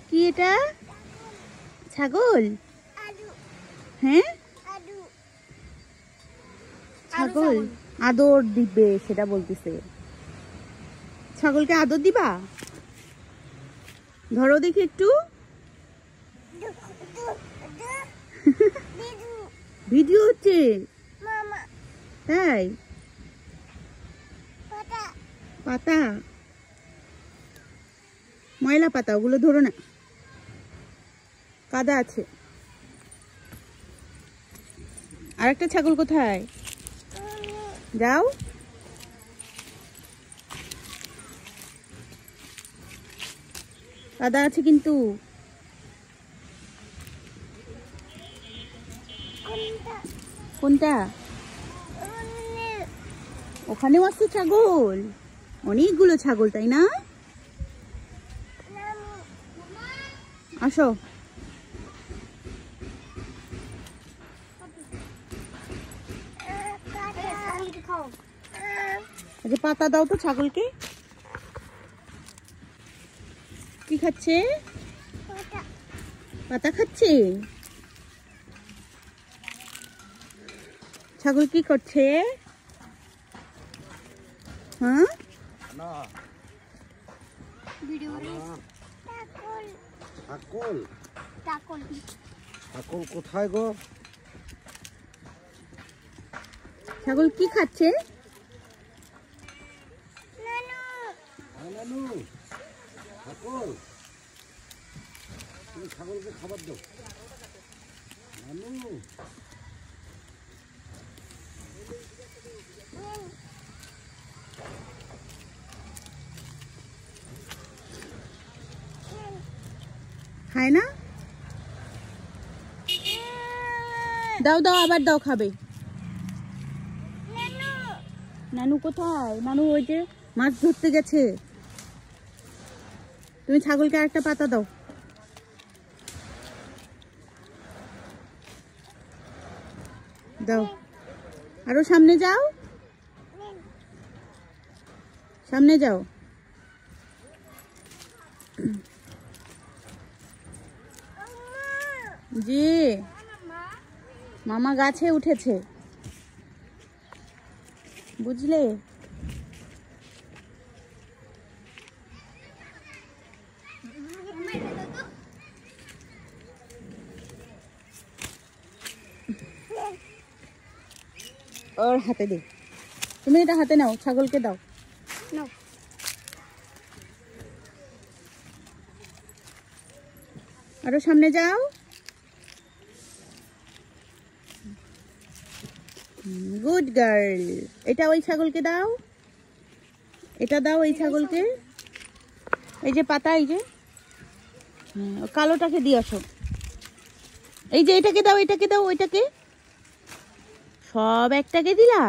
কি এটা? ছাগল? হ্যাঁ, ছাগল আদর দিবে সেটা বলতেছে। ছাগলকে আদর দিবা? ধরো দেখি একটু। ভিডিও হচ্ছে তাই? পাতা, ময়লা পাতা, ওগুলো ধরো না, কাদা আছে। আর একটা ছাগল কোথায়? যাও। কাদা আছে কিন্তু। কোনটা? ওখানেও আছে ছাগল, অনেকগুলো ছাগল, তাই না? আসো। আচ্ছা, পাতা দাও তো ছাগলকে। কি খাচ্ছে? পাতা খাচ্ছে। ছাগল কি করছে? হ্যাঁ, কোথায় গো? ছাগল কি খাচ্ছে? তুমি ছাগলকে খাবার দাও। নানু, খায় না? দাও দাও, আবার দাও, খাবে। নানু কোথায়? নানু ওই যে মাছ ধরতে গেছে। তুমি ছাগলকে আরেকটা পাতা দাও। দাও, আরো সামনে যাও, সামনে যাও। জি, মামা গাছে উঠেছে, বুঝলে? ওর হাতে দে, তুমি এটা হাতে নাও, ছাগলকে দাও। আরো সামনে যাও। Good girl. এটা ওই ছাগলকে দাও, এটা দাও এই ছাগলকে। এই যে পাতা, এই যে কালোটাকে দিয়ে আসো। এই যে এটাকে দাও, এটাকে দাও, ওইটাকে, সব একটাকে দিলা।